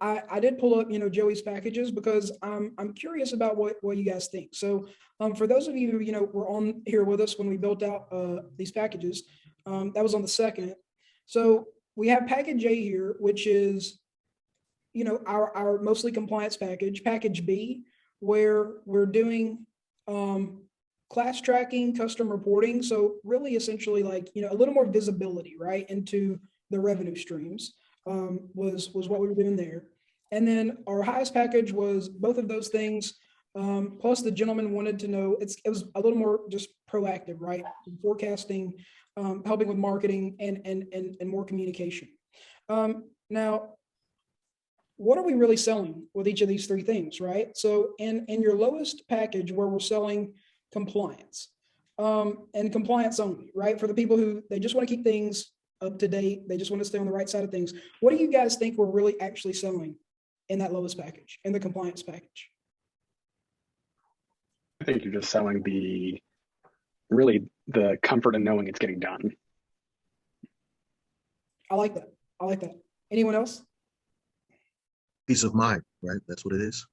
I did pull up, Joey's packages because I'm curious about what you guys think. So for those of you who, were on here with us when we built out these packages, that was on the 2nd. So we have package A here, which is, our mostly compliance package, package B, where we're doing class tracking, custom reporting. So really essentially like, a little more visibility, right, into the revenue streams was what we were doing there. And then our highest package was both of those things. Plus the gentleman wanted to know, it was a little more just proactive, right? Forecasting, helping with marketing and more communication. Now, what are we really selling with each of these three things, right? So in your lowest package where we're selling compliance and compliance only, right? For the people who, they just want to keep things up to date. They just want to stay on the right side of things. What do you guys think we're really actually selling in that lowest package, in the compliance package? I think you're just selling really the comfort in knowing it's getting done. I like that. I like that. Anyone else? Peace of mind, right? That's what it is.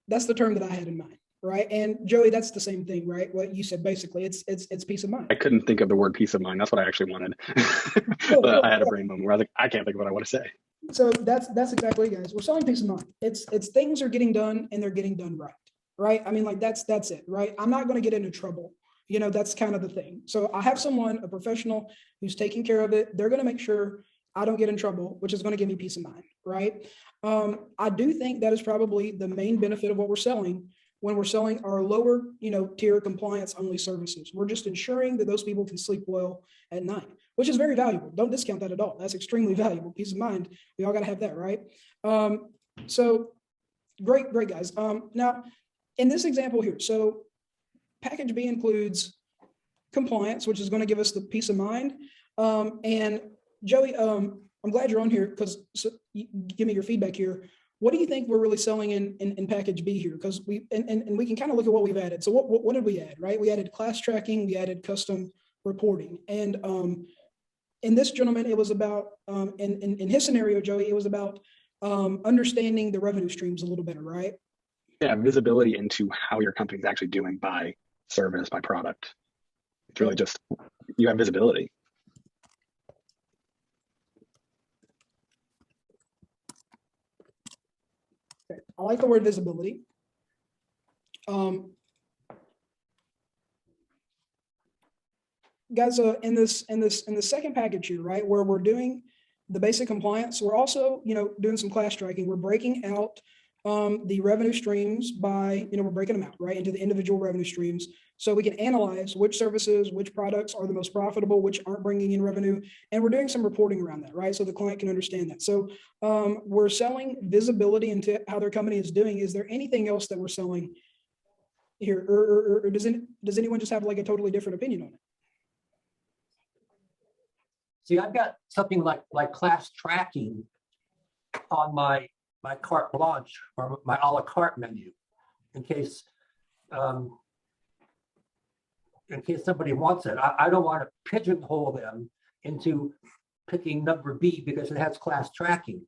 That's the term that I had in mind, right? And Joey, that's the same thing, right? What you said, basically, it's peace of mind. I couldn't think of the word peace of mind. That's what I actually wanted. But I had a brain moment where I was like, I can't think of what I want to say. So that's exactly it, guys. We're selling peace of mind. It's things are getting done and they're getting done right? I mean, like that's it, right? I'm not going to get into trouble. That's kind of the thing. So I have someone, a professional who's taking care of it. They're going to make sure I don't get in trouble, which is going to give me peace of mind, right? I do think that is probably the main benefit of what we're selling when we're selling our lower, tier compliance only services. We're just ensuring that those people can sleep well at night, which is very valuable. Don't discount that at all. That's extremely valuable. Peace of mind. We all got to have that, right? So great, guys. Now, in this example here, so package B includes compliance, which is going to give us the peace of mind. And Joey, I'm glad you're on here because give me your feedback here. What do you think we're really selling in package B here? Because we can kind of look at what we've added. So what did we add, right? We added class tracking, we added custom reporting. And in this gentleman, it was about, in his scenario, Joey, it was about understanding the revenue streams a little better, right? Yeah, visibility into how your company's actually doing by service, by product. It's really just, you have visibility. Okay. I like the word visibility. Guys, in the second package here, right, where we're doing the basic compliance, we're also, doing some class tracking. We're breaking out the revenue streams by, we're breaking them out, right, into the individual revenue streams. So we can analyze which services, which products are the most profitable, which aren't bringing in revenue. And we're doing some reporting around that, right? So the client can understand that. So we're selling visibility into how their company is doing. Is there anything else that we're selling here? Or does anyone just have like a totally different opinion on it? See, I've got something like class tracking on my carte blanche or my a la carte menu in case somebody wants it. I don't want to pigeonhole them into picking number B because it has class tracking.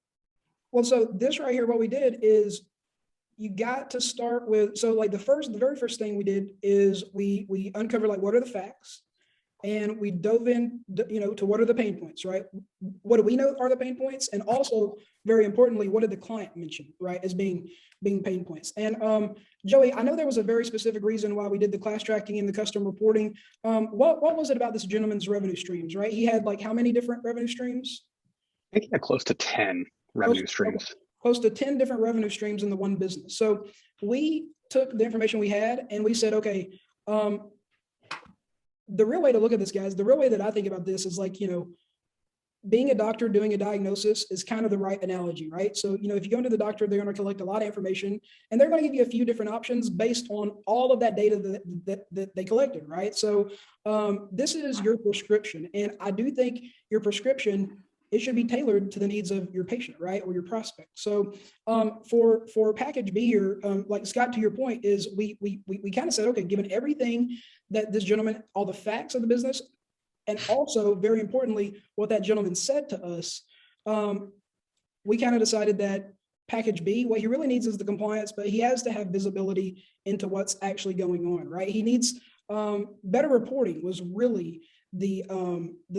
Well, so this right here, what we did is you got to start with, so like the very first thing we did is we uncovered like what are the facts, and we dove in, to what are the pain points, right? What do we know are the pain points? And also, very importantly, what did the client mention, right, as being pain points? And Joey, I know there was a very specific reason why we did the class tracking and the custom reporting. What was it about this gentleman's revenue streams, right? He had like how many different revenue streams? I think he had close to 10 revenue streams. Close to 10 different revenue streams in the one business. So we took the information we had and we said, okay, the real way to look at this, guys, the real way that I think about this is like, being a doctor doing a diagnosis is kind of the right analogy, right? So, if you go into the doctor, they're going to collect a lot of information and they're going to give you a few different options based on all of that data that they collected, right? So this is your prescription. And I do think your prescription, it should be tailored to the needs of your patient, right? Or your prospect. So for package B here, like Scott, to your point, is we kind of said, okay, given everything that this gentleman, all the facts of the business, and also very importantly, what that gentleman said to us, we kind of decided that package B, what he really needs is the compliance, but he has to have visibility into what's actually going on, right? He needs better reporting was really the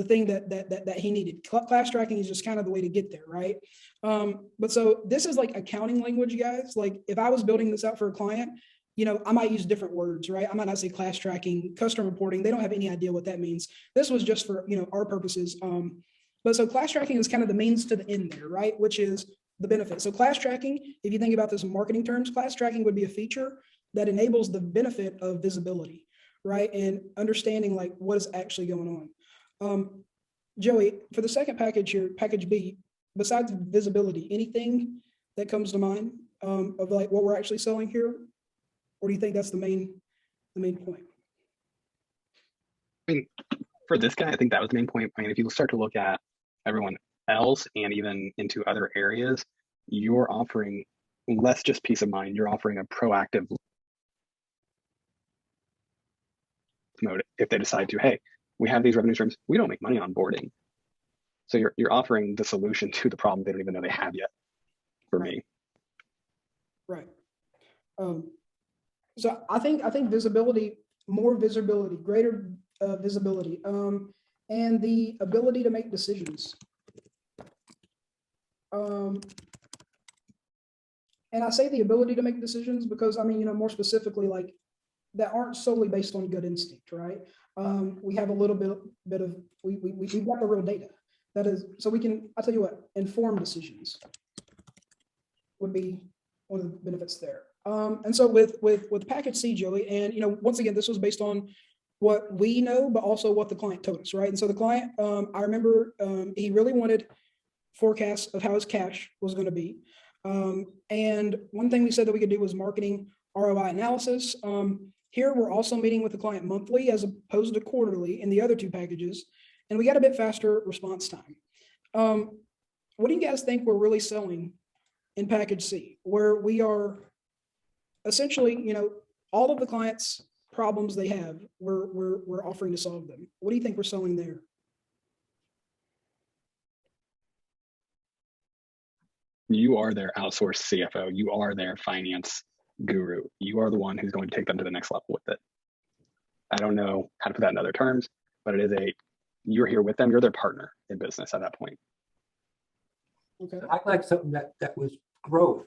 thing that he needed. Class tracking is just kind of the way to get there, right? But so this is like accounting language, guys. Like if I was building this out for a client, you know, I might use different words, right? I might not say class tracking, custom reporting. They don't have any idea what that means. This was just for, you know, our purposes. But so class tracking is kind of the means to the end there, right? Which is the benefit. So class tracking, if you think about this in marketing terms, class tracking would be a feature that enables the benefit of visibility, right? And understanding like what is actually going on. Joey, for the second package here, package B, besides visibility, anything that comes to mind of like what we're actually selling here? Or do you think that's the main point? I mean, for this guy, I think that was the main point. I mean, if you start to look at everyone else and even into other areas, you're offering less just peace of mind. You're offering a proactive mode if they decide to, hey, we have these revenue streams, we don't make money on boarding. So you're offering the solution to the problem they don't even know they have yet, for me. Right. So I think visibility, more visibility, greater visibility, and the ability to make decisions. And I say the ability to make decisions because, I mean, you know, more specifically, like that aren't solely based on gut instinct, right? We have a little bit of, we've got the real data. That is, so we can, I'll tell you what, informed decisions would be one of the benefits there. And so with package C, Joey, and, you know, once again, this was based on what we know, but also what the client told us, right? And so the client, I remember he really wanted forecasts of how his cash was going to be. And one thing we said that we could do was marketing ROI analysis. Here, we're also meeting with the client monthly as opposed to quarterly in the other two packages, and we got a bit faster response time. What do you guys think we're really selling in package C, where we are essentially, you know, all of the clients' problems they have, we're offering to solve them? What do you think we're selling there? You are their outsourced CFO. You are their finance guru. You are the one who's going to take them to the next level with it. I don't know how to put that in other terms, but it is you're here with them. You're their partner in business at that point. Okay. I like something that was growth,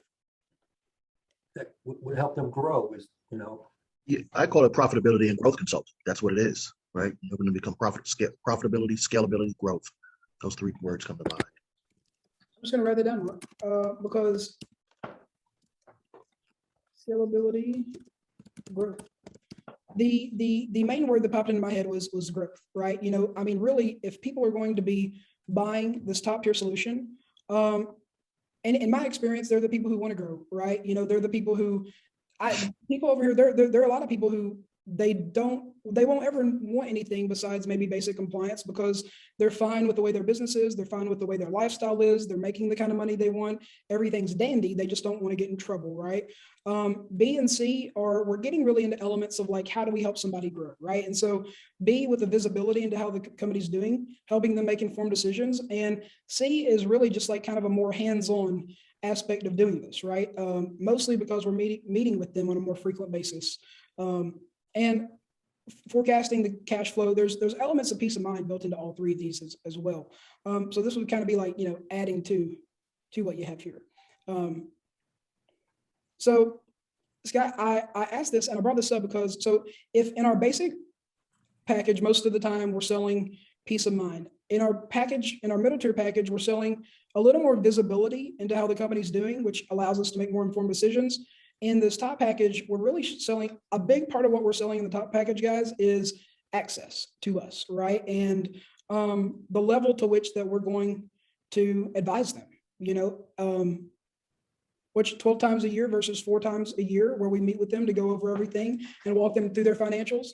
that would help them grow, is, you know. Yeah, I call it profitability and growth consulting. That's what it is, right? You're going to become profitability, scalability, growth. Those three words come to mind. I'm just going to write that down because scalability, growth. The main word that popped into my head was growth, right? You know, I mean, really, if people are going to be buying this top tier solution, and in my experience, they're the people who want to grow, right? You know, they're the people who, people over here, there are a lot of people who they won't ever want anything besides maybe basic compliance because they're fine with the way their business is, they're fine with the way their lifestyle is, they're making the kind of money they want, everything's dandy, they just don't want to get in trouble, right? B and C we're getting really into elements of like, how do we help somebody grow, right? And so B, with the visibility into how the company's doing, helping them make informed decisions, and C is really just like kind of a more hands-on aspect of doing this, right? Mostly because we're meeting with them on a more frequent basis. And forecasting the cash flow, there's elements of peace of mind built into all three of these as well. So this would kind of be like, you know, adding to what you have here. So Scott, I asked this and I brought this up because, so if in our basic package, most of the time we're selling peace of mind. In our package, in our middle tier package, we're selling a little more visibility into how the company's doing, which allows us to make more informed decisions. In this top package, we're really selling, a big part of what we're selling in the top package, guys, is access to us, right? And the level to which that we're going to advise them, you know, which 12 times a year versus 4 times a year, where we meet with them to go over everything and walk them through their financials.